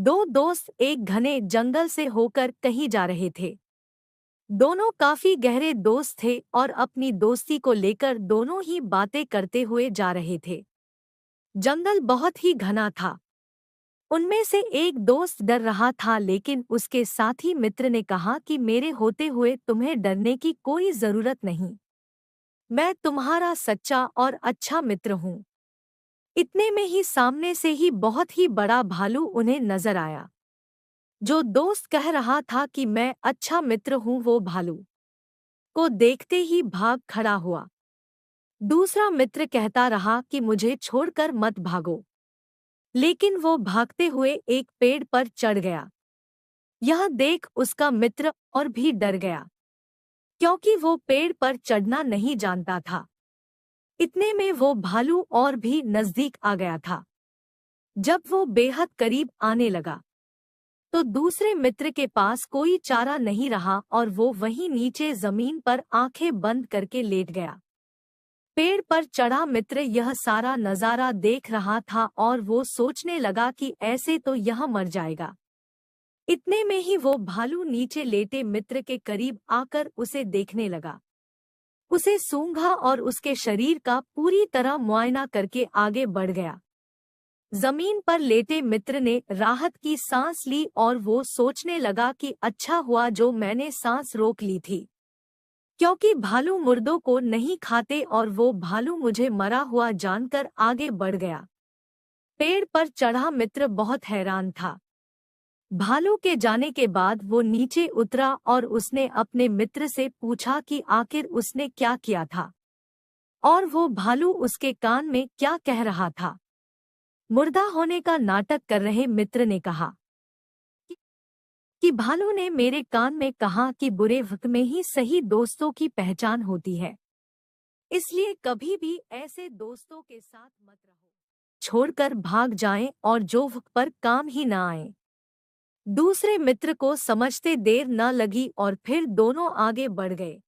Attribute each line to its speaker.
Speaker 1: दो दोस्त एक घने जंगल से होकर कहीं जा रहे थे। दोनों काफी गहरे दोस्त थे और अपनी दोस्ती को लेकर दोनों ही बातें करते हुए जा रहे थे। जंगल बहुत ही घना था। उनमें से एक दोस्त डर रहा था, लेकिन उसके साथी मित्र ने कहा कि मेरे होते हुए तुम्हें डरने की कोई जरूरत नहीं। मैं तुम्हारा सच्चा और अच्छा मित्र हूँ। इतने में ही सामने से ही बहुत ही बड़ा भालू उन्हें नजर आया। जो दोस्त कह रहा था कि मैं अच्छा मित्र हूँ, वो भालू को देखते ही भाग खड़ा हुआ। दूसरा मित्र कहता रहा कि मुझे छोड़कर मत भागो, लेकिन वो भागते हुए एक पेड़ पर चढ़ गया। यह देख उसका मित्र और भी डर गया, क्योंकि वो पेड़ पर चढ़ना नहीं जानता था। इतने में वो भालू और भी नजदीक आ गया था। जब वो बेहद करीब आने लगा तो दूसरे मित्र के पास कोई चारा नहीं रहा और वो वहीं नीचे जमीन पर आंखें बंद करके लेट गया। पेड़ पर चढ़ा मित्र यह सारा नजारा देख रहा था और वो सोचने लगा कि ऐसे तो यह मर जाएगा। इतने में ही वो भालू नीचे लेटे मित्र के करीब आकर उसे देखने लगा। उसे सूंघा और उसके शरीर का पूरी तरह मुआयना करके आगे बढ़ गया। जमीन पर लेटे मित्र ने राहत की सांस ली और वो सोचने लगा कि अच्छा हुआ जो मैंने सांस रोक ली थी, क्योंकि भालू मुर्दों को नहीं खाते और वो भालू मुझे मरा हुआ जानकर आगे बढ़ गया। पेड़ पर चढ़ा मित्र बहुत हैरान था। भालू के जाने के बाद वो नीचे उतरा और उसने अपने मित्र से पूछा कि आखिर उसने क्या किया था और वो भालू उसके कान में क्या कह रहा था। मुर्दा होने का नाटक कर रहे मित्र ने कहा कि भालू ने मेरे कान में कहा कि बुरे वक्त में ही सही दोस्तों की पहचान होती है, इसलिए कभी भी ऐसे दोस्तों के साथ मत रहो, छोड़कर भाग जाएं और जो वक्त पर काम ही न आए। दूसरे मित्र को समझते देर न लगी और फिर दोनों आगे बढ़ गए।